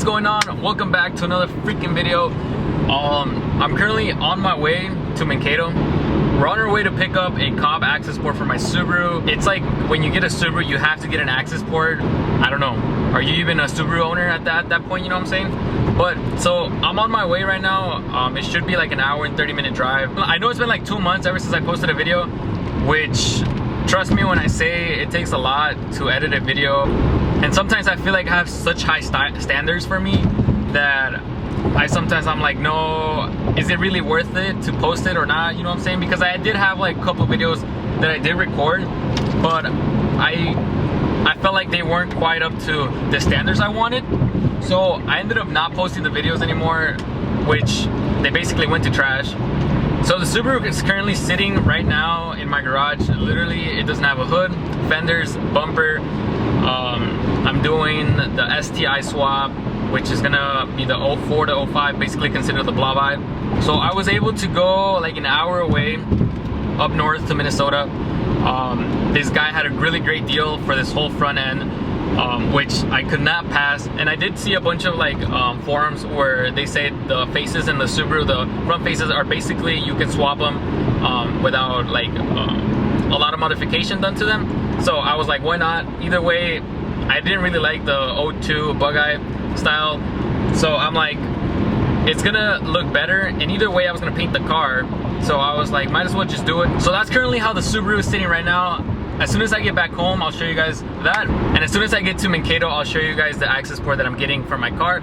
is going on? Welcome back to another freaking video. I'm currently on my way to Mankato. We're on our way to pick up a Cobb Accessport for my Subaru. It's like when you get a Subaru, you have to get an Accessport. I don't know. Are you even a Subaru owner at that point? You know what I'm saying? But so I'm on my way right now. It should be like an hour and 30-minute drive. I know it's been like 2 months ever since I posted a video, which trust me when I say it takes a lot to edit a video. And sometimes I feel like I have such high standards for me that I'm like, no, is it really worth it to post it or not? You know what I'm saying? Because I did have like a couple videos that I did record, but I felt like they weren't quite up to the standards I wanted. So I ended up not posting the videos anymore, which they basically went to trash. So the Subaru is currently sitting right now in my garage. Literally, it doesn't have a hood, fenders, bumper. I'm doing the STI swap, which is gonna be the 04 to 05, basically considered the blob eye. So I was able to go like an hour away up north to Minnesota. This guy had a really great deal for this whole front end, which I could not pass. And I did see a bunch of like forums where they say the faces in the Subaru, the front faces are basically, you can swap them without like a lot of modification done to them. So I was like, why not? Either way, I didn't really like the 02 bug eye style. So I'm like, it's gonna look better. And either way, I was gonna paint the car. So I was like, might as well just do it. So that's currently how the Subaru is sitting right now. As soon as I get back home, I'll show you guys that. And as soon as I get to Mankato, I'll show you guys the Accessport that I'm getting for my car.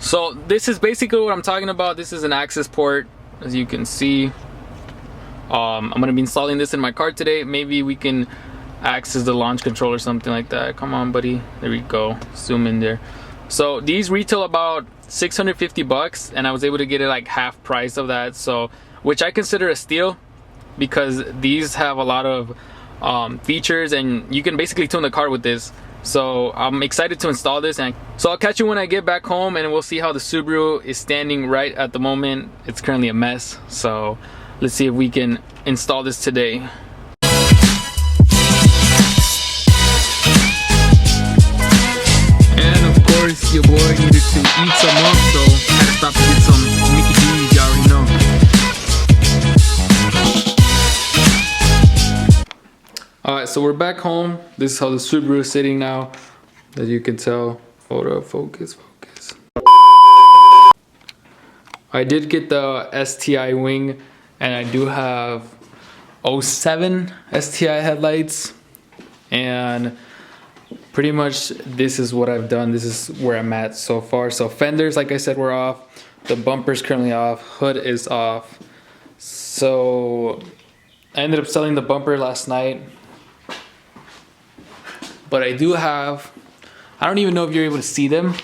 So this is basically what I'm talking about. This is an Accessport, as you can see. I'm gonna be installing this in my car today. Maybe we can access the launch control or something like that. Come on, buddy. There we go. Zoom in there. So these retail about 650 bucks, and I was able to get it like half price of that. So, which I consider a steal, because these have a lot of features, and you can basically tune the car with this. So I'm excited to install this, and so I'll catch you when I get back home, and we'll see how the Subaru is standing right at the moment. It's currently a mess, so let's see if we can install this today. And of course, your boy needed to eat some up, so I had to stop to get some Mickey D's, you already know. Alright, so we're back home. This is how the Subaru is sitting now, as you can tell. Hold up, focus. I did get the STI wing, and I do have 07 STI headlights, and pretty much this is what I've done. This is where I'm at so far. So fenders, like I said, were off. The bumper's currently off. Hood is off. So I ended up selling the bumper last night. But I do have, I don't even know if you're able to see them,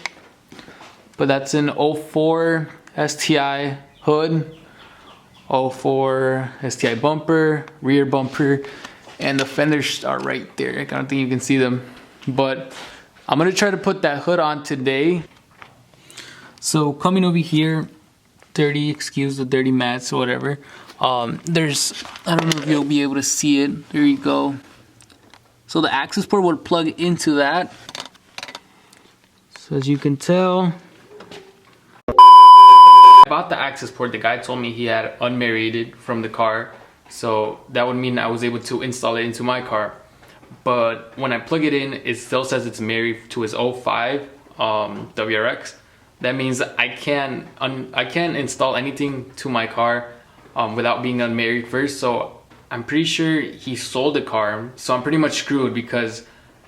but that's an 04 STI hood, 04 STI bumper, rear bumper, and the fenders are right there. I don't think you can see them, but I'm gonna try to put that hood on today. So coming over here, excuse the dirty mats or whatever, there's, I don't know if you'll be able to see it. There you go. So the Accessport would plug into that. So as you can tell, about the Accessport, the guy told me he had unmarried it from the car. So that would mean I was able to install it into my car. But when I plug it in, it still says it's married to his 05 WRX. That means I can't install anything to my car without being unmarried first. So I'm pretty sure he sold the car, so I'm pretty much screwed, because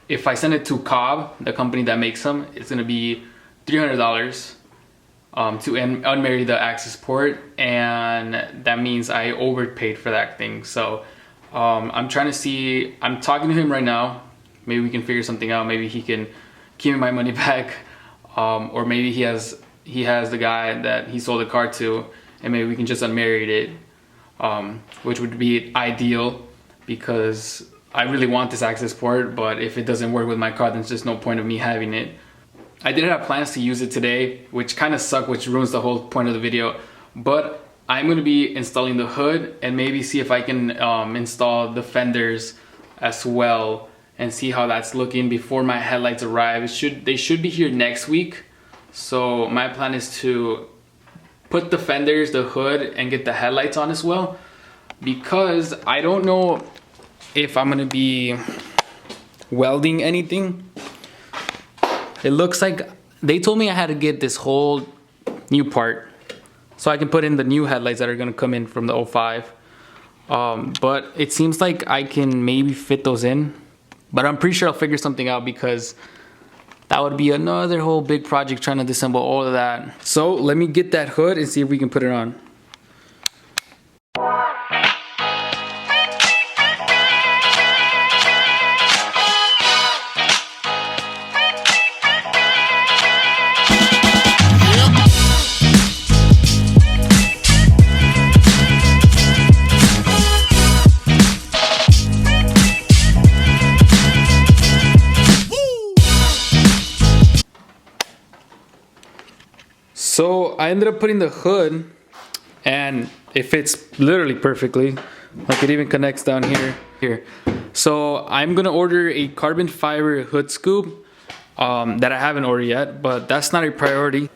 if I send it to Cobb, the company that makes them, it's gonna be $300 to unmarry the Accessport, and that means I overpaid for that thing. So I'm trying to see, I'm talking to him right now. Maybe we can figure something out. Maybe he can give me my money back, or maybe he has the guy that he sold the car to, and maybe we can just unmarry it. which would be ideal because I really want this Accessport, but if it doesn't work with my car, then there's just no point of me having it. I did have plans to use it today, which kind of suck, which ruins the whole point of the video, but I'm going to be installing the hood and maybe see if I can install the fenders as well and see how that's looking before my headlights arrive. They should be here next week. So my plan is to put the fenders, the hood, and get the headlights on as well, because I don't know if I'm gonna be welding anything. It looks like they told me I had to get this whole new part so I can put in the new headlights that are gonna come in from the 05. But it seems like I can maybe fit those in, but I'm pretty sure I'll figure something out because that would be another whole big project trying to disassemble all of that. So let me get that hood and see if we can put it on. So I ended up putting the hood and it fits literally perfectly. Like it even connects down here. So I'm gonna order a carbon fiber hood scoop that I haven't ordered yet, but that's not a priority.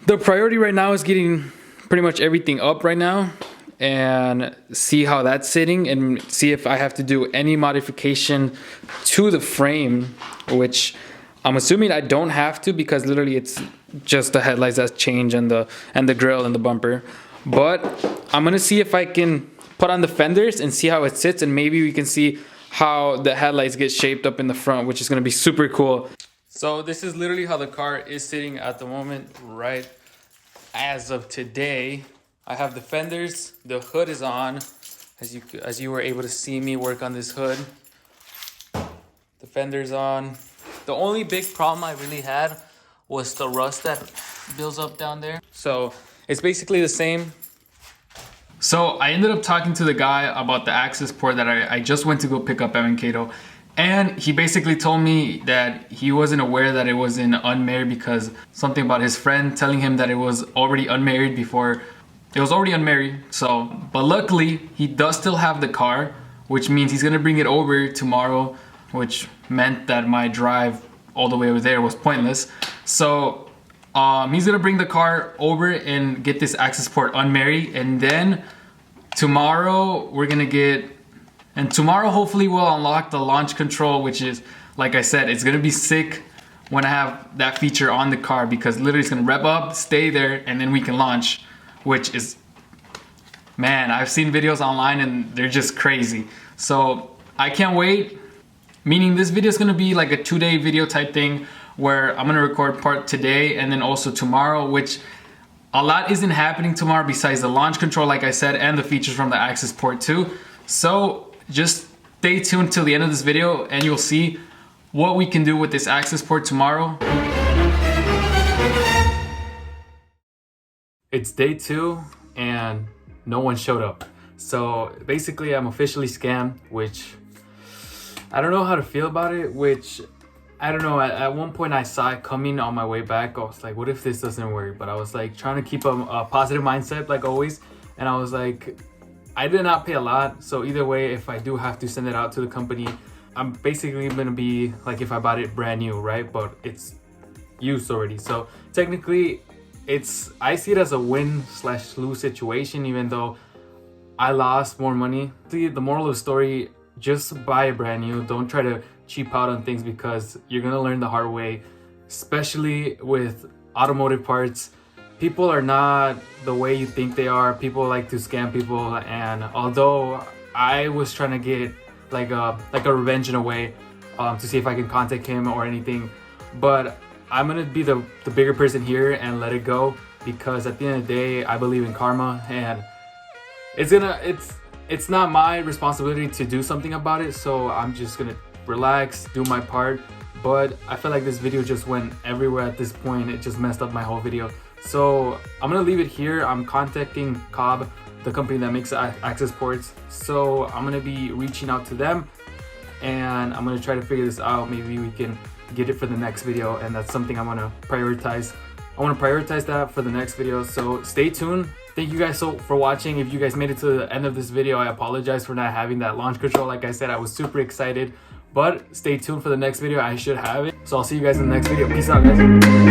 The priority right now is getting pretty much everything up right now and see how that's sitting and see if I have to do any modification to the frame, which I'm assuming I don't have to because literally it's just the headlights that change and the grill and the bumper. But I'm gonna see if I can put on the fenders and see how it sits, and maybe we can see how the headlights get shaped up in the front, which is gonna be super cool. So this is literally how the car is sitting at the moment, right as of today. I have the fenders, the hood is on, as you were able to see me work on this hood. The fenders on. The only big problem I really had was the rust that builds up down there. So it's basically the same. So I ended up talking to the guy about the Accessport that I just went to go pick up at Mankato. And he basically told me that he wasn't aware that it was in unmarried because something about his friend telling him that it was already unmarried before. It was already unmarried. So, but luckily he does still have the car, which means he's gonna bring it over tomorrow, which meant that my drive all the way over there was pointless. So he's gonna bring the car over and get this Accessport unmarried, and then tomorrow we're gonna get, and tomorrow hopefully we'll unlock the launch control, which is, like I said, it's gonna be sick when I have that feature on the car, because literally it's gonna rev up, stay there, and then we can launch, which is, man, I've seen videos online and they're just crazy. So I can't wait. Meaning this video is gonna be like a 2-day video type thing where I'm gonna record part today and then also tomorrow, which a lot isn't happening tomorrow besides the launch control, like I said, and the features from the Accessport too. So just stay tuned till the end of this video and you'll see what we can do with this Accessport tomorrow. It's day 2 and no one showed up. So basically I'm officially scammed, which I don't know how to feel about it, which I don't know. At one point I saw it coming on my way back. I was like, what if this doesn't work? But I was like trying to keep a positive mindset like always. And I was like, I did not pay a lot. So either way, if I do have to send it out to the company, I'm basically gonna be like if I bought it brand new, right? But it's used already. So technically I see it as a win/lose situation, even though I lost more money. The moral of the story, just buy a brand new. Don't try to cheap out on things because you're gonna learn the hard way, especially with automotive parts. People are not the way you think they are. People like to scam people, and although I was trying to get like a revenge in a way to see if I can contact him or anything, but I'm gonna be the bigger person here and let it go, because at the end of the day I believe in karma, and it's not my responsibility to do something about it. So I'm just gonna relax, do my part. But I feel like this video just went everywhere at this point. It just messed up my whole video. So I'm gonna leave it here. I'm contacting Cobb, the company that makes Accessports. So I'm gonna be reaching out to them, and I'm gonna try to figure this out. Maybe we can get it for the next video, and that's something I'm gonna prioritize. I want to prioritize that for the next video, so stay tuned. Thank you guys so for watching. If you guys made it to the end of this video, I apologize for not having that launch control. Like I said, I was super excited, but stay tuned for the next video. I should have it. So I'll see you guys in the next video. Peace out, guys.